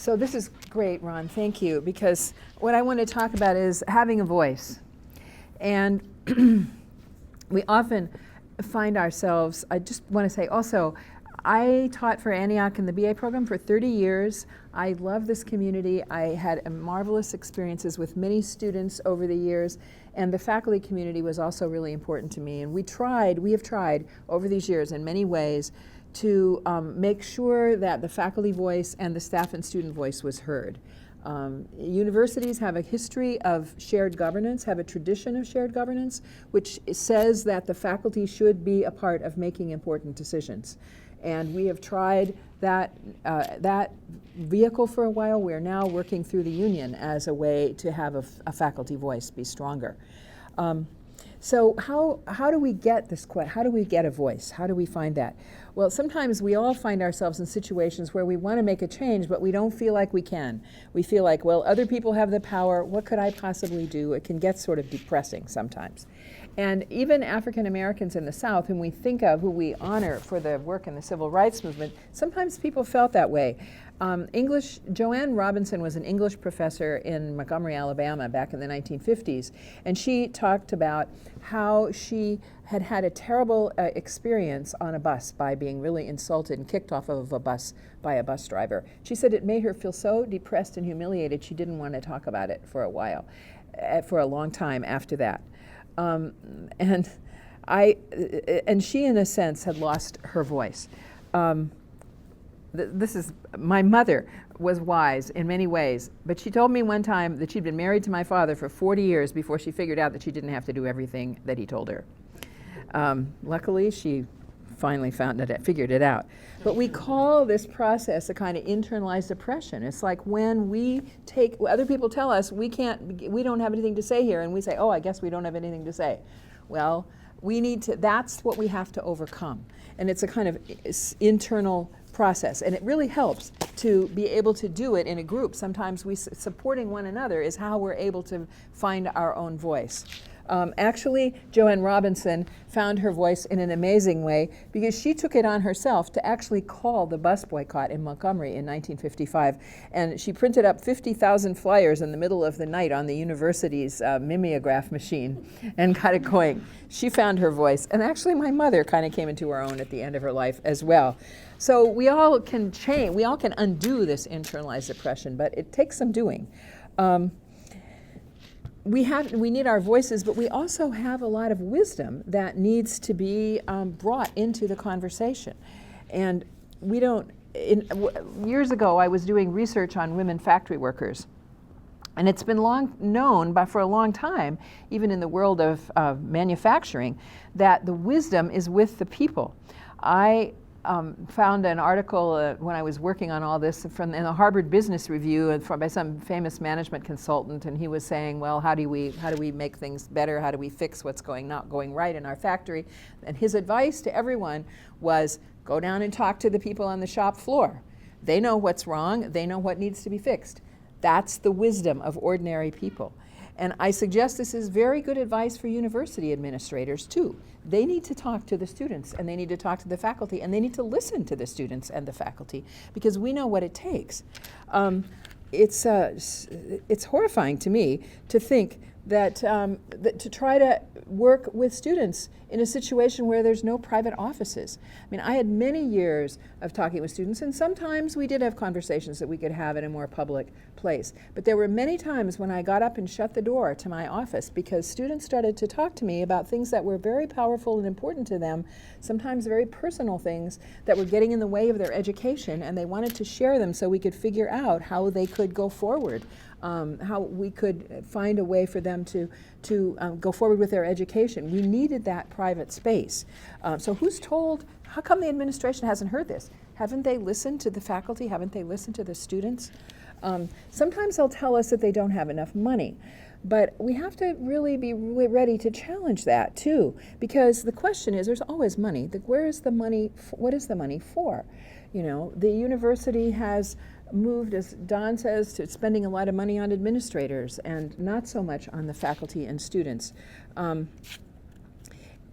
So this is great, Ron. Thank you. Because what I want to talk about is having a voice. And we often find ourselves, I just want to say also, I taught for Antioch in the BA program for 30 years. I love this community. I had marvelous experiences with many students over the years, and the faculty community was also really important to me. And we have tried over these years in many ways to make sure that the faculty voice and the staff and student voice was heard. Universities have a history of shared governance, have a tradition of shared governance, which says that the faculty should be a part of making important decisions. And we have tried that vehicle for a while. We're now working through the union as a way to have a faculty voice be stronger. So how do we get this? How do we get a voice? How do we find that? Well, sometimes we all find ourselves in situations where we want to make a change, but we don't feel like we can. We feel like, well, other people have the power. What could I possibly do? It can get sort of depressing sometimes. And even African Americans in the South, whom we think of, who we honor for their work in the civil rights movement, sometimes people felt that way. Joanne Robinson was an English professor in Montgomery, Alabama back in the 1950s, and she talked about how she had had a terrible experience on a bus by being really insulted and kicked off of a bus by a bus driver. She said it made her feel so depressed and humiliated she didn't want to talk about it for a while, for a long time after that. And she, in a sense, had lost her voice. My mother was wise in many ways, but she told me one time that she'd been married to my father for 40 years before she figured out that she didn't have to do everything that he told her. Luckily, she finally figured it out. But we call this process a kind of internalized oppression. It's like when other people tell us we don't have anything to say here, and we say, oh, I guess we don't have anything to say. Well, that's what we have to overcome. And it's a kind of internal process, and it really helps to be able to do it in a group. Sometimes supporting one another is how we're able to find our own voice. Actually, Joanne Robinson found her voice in an amazing way because she took it on herself to actually call the bus boycott in Montgomery in 1955. And she printed up 50,000 flyers in the middle of the night on the university's mimeograph machine and got it going. She found her voice. And actually, my mother kind of came into her own at the end of her life as well. So we all can change, we all can undo this internalized oppression, but it takes some doing. We need our voices, but we also have a lot of wisdom that needs to be brought into the conversation. And years ago, I was doing research on women factory workers. And it's been long known for a long time, even in the world of manufacturing, that the wisdom is with the people. I found an article when I was working on all this in the Harvard Business Review by some famous management consultant, and he was saying, well, how do we make things better? How do we fix what's not going right in our factory? And his advice to everyone was, go down and talk to the people on the shop floor. They know what's wrong. They know what needs to be fixed. That's the wisdom of ordinary people. And I suggest this is very good advice for university administrators, too. They need to talk to the students, and they need to talk to the faculty, and they need to listen to the students and the faculty, because we know what it takes. It's horrifying to me to think that to try to work with students in a situation where there's no private offices. I mean, I had many years of talking with students, and sometimes we did have conversations that we could have in a more public place. But there were many times when I got up and shut the door to my office because students started to talk to me about things that were very powerful and important to them, sometimes very personal things that were getting in the way of their education, and they wanted to share them so we could figure out how they could go forward. How we could find a way for them to go forward with their education. We needed that private space. So how come the administration hasn't heard this? Haven't they listened to the faculty? Haven't they listened to the students? Sometimes they'll tell us that they don't have enough money. But we have to really be ready to challenge that too, because the question is, there's always money. Where is the money? What is the money for? You know, the university has moved, as Don says, to spending a lot of money on administrators and not so much on the faculty and students.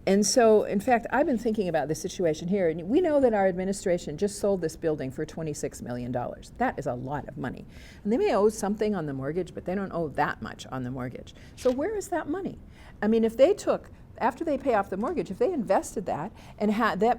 And so, in fact, I've been thinking about this situation here, and we know that our administration just sold this building for $26 million. That is a lot of money. And they may owe something on the mortgage, but they don't owe that much on the mortgage. So where is that money? I mean, if they took, after they pay off the mortgage, if they invested that, and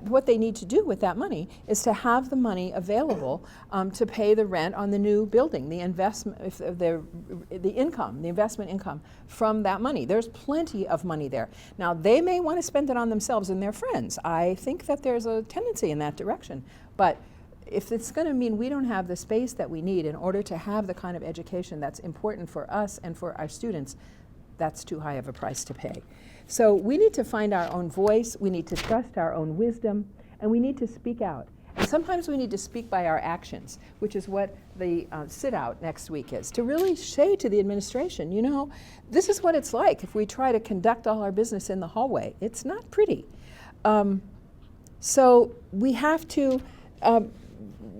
what they need to do with that money is to have the money available to pay the rent on the new building, the investment, the income, the investment income from that money. There's plenty of money there. Now, they may want to spend it on themselves and their friends. I think that there's a tendency in that direction. But if it's going to mean we don't have the space that we need in order to have the kind of education that's important for us and for our students, that's too high of a price to pay. So we need to find our own voice, we need to trust our own wisdom, and we need to speak out. And sometimes we need to speak by our actions, which is what the sit-out next week is, to really say to the administration, you know, this is what it's like if we try to conduct all our business in the hallway. It's not pretty. So we have to,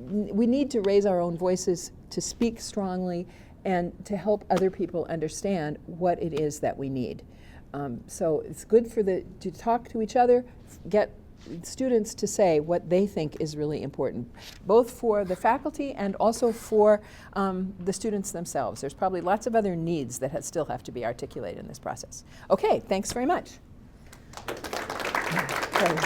we need to raise our own voices, to speak strongly, and to help other people understand what it is that we need. So it's good to talk to each other, get students to say what they think is really important, both for the faculty and also for the students themselves. There's probably lots of other needs that still have to be articulated in this process. Okay, thanks very much. Sorry.